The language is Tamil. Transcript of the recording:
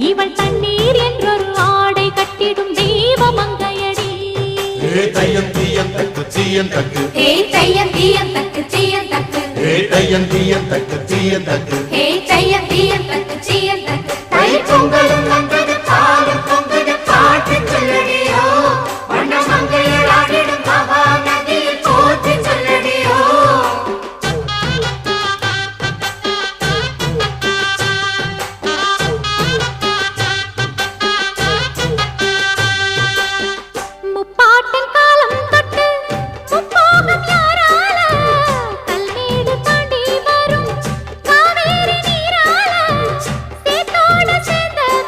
இவள் தண்ணீர் என்றொரு ஆடை கட்டிடும் தெய்வ மங்கையடி. தையம் தீயம் தக்கு தீயம் தக்கு தையம் தீயம் தக்கு தீயம் தக்கு தையம் தீயம் தக்கு தீயம் தக்கு தையம்